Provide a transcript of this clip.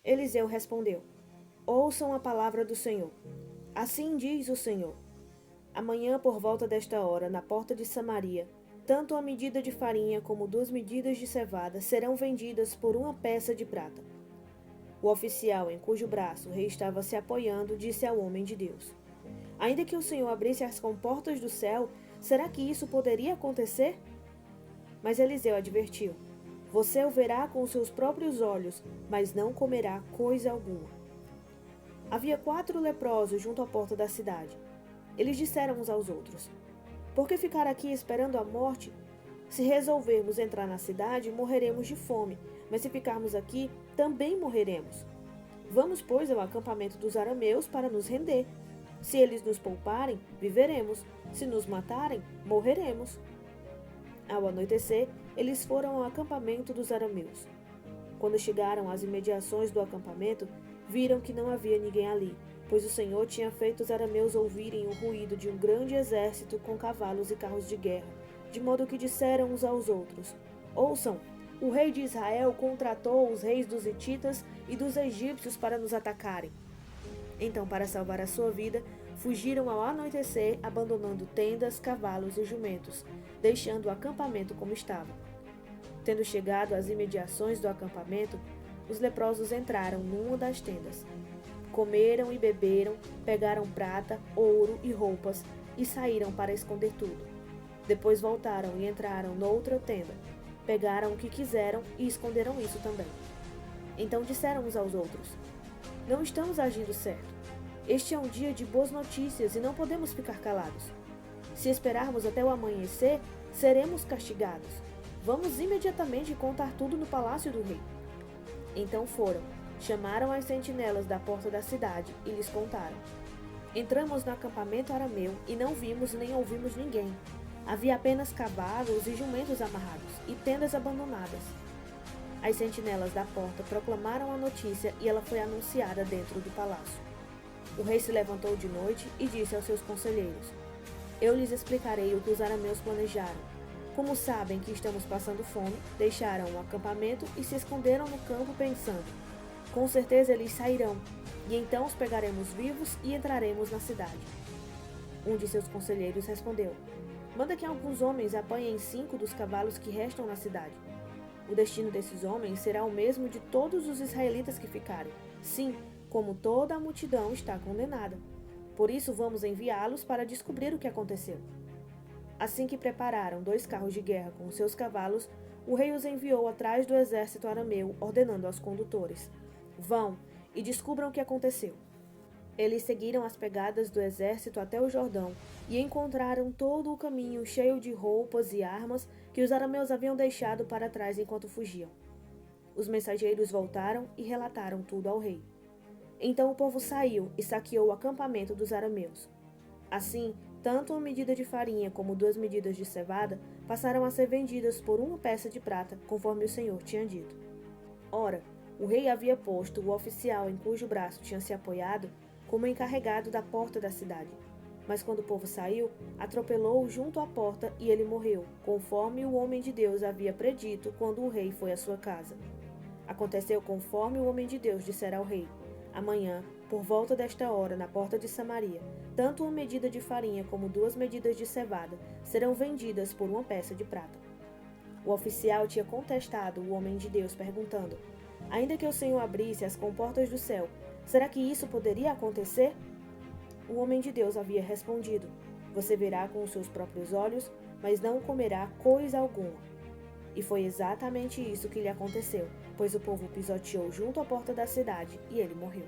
Eliseu respondeu: Ouçam a palavra do Senhor. Assim diz o Senhor: Amanhã, por volta desta hora, na porta de Samaria, tanto a medida de farinha como 2 medidas de cevada serão vendidas por uma peça de prata. O oficial em cujo braço o rei estava se apoiando disse ao homem de Deus: Ainda que o Senhor abrisse as comportas do céu, será que isso poderia acontecer? Mas Eliseu advertiu: Você o verá com os seus próprios olhos, mas não comerá coisa alguma. Havia 4 leprosos junto à porta da cidade. Eles disseram uns aos outros: Por que ficar aqui esperando a morte? Se resolvermos entrar na cidade, morreremos de fome, mas se ficarmos aqui, também morreremos. Vamos, pois, ao acampamento dos arameus para nos render. Se eles nos pouparem, viveremos. Se nos matarem, morreremos. Ao anoitecer, eles foram ao acampamento dos arameus. Quando chegaram às imediações do acampamento, viram que não havia ninguém ali, pois o Senhor tinha feito os arameus ouvirem o ruído de um grande exército com cavalos e carros de guerra, de modo que disseram uns aos outros: Ouçam, o rei de Israel contratou os reis dos hititas e dos egípcios para nos atacarem. Então, para salvar a sua vida, fugiram ao anoitecer, abandonando tendas, cavalos e jumentos, deixando o acampamento como estava. Tendo chegado às imediações do acampamento, os leprosos entraram numa das tendas. Comeram e beberam, pegaram prata, ouro e roupas e saíram para esconder tudo. Depois voltaram e entraram noutra tenda. Pegaram o que quiseram e esconderam isso também. Então disseram uns aos outros: Não estamos agindo certo. Este é um dia de boas notícias e não podemos ficar calados. Se esperarmos até o amanhecer, seremos castigados. Vamos imediatamente contar tudo no palácio do rei. Então foram, chamaram as sentinelas da porta da cidade e lhes contaram. Entramos no acampamento arameu e não vimos nem ouvimos ninguém. Havia apenas cavalos e jumentos amarrados e tendas abandonadas. As sentinelas da porta proclamaram a notícia e ela foi anunciada dentro do palácio. O rei se levantou de noite e disse aos seus conselheiros: Eu lhes explicarei o que os arameus planejaram. Como sabem que estamos passando fome, deixaram o acampamento e se esconderam no campo pensando: Com certeza eles sairão, e então os pegaremos vivos e entraremos na cidade. Um de seus conselheiros respondeu: Manda que alguns homens apanhem 5 dos cavalos que restam na cidade. O destino desses homens será o mesmo de todos os israelitas que ficarem. Sim, como toda a multidão está condenada. Por isso vamos enviá-los para descobrir o que aconteceu. Assim que prepararam 2 carros de guerra com seus cavalos, o rei os enviou atrás do exército arameu, ordenando aos condutores: Vão e descubram o que aconteceu. Eles seguiram as pegadas do exército até o Jordão e encontraram todo o caminho cheio de roupas e armas que os arameus haviam deixado para trás enquanto fugiam. Os mensageiros voltaram e relataram tudo ao rei. Então o povo saiu e saqueou o acampamento dos arameus. Assim, tanto uma medida de farinha como 2 medidas de cevada passaram a ser vendidas por uma peça de prata, conforme o Senhor tinha dito. Ora, o rei havia posto o oficial em cujo braço tinha se apoiado como encarregado da porta da cidade. Mas quando o povo saiu, atropelou-o junto à porta e ele morreu, conforme o homem de Deus havia predito quando o rei foi à sua casa. Aconteceu conforme o homem de Deus dissera ao rei: Amanhã, por volta desta hora, na porta de Samaria, tanto uma medida de farinha como 2 medidas de cevada serão vendidas por uma peça de prata. O oficial tinha contestado o homem de Deus, perguntando: Ainda que o Senhor abrisse as comportas do céu, será que isso poderia acontecer? O homem de Deus havia respondido: Você verá com os seus próprios olhos, mas não comerá coisa alguma. E foi exatamente isso que lhe aconteceu, pois o povo pisoteou junto à porta da cidade e ele morreu.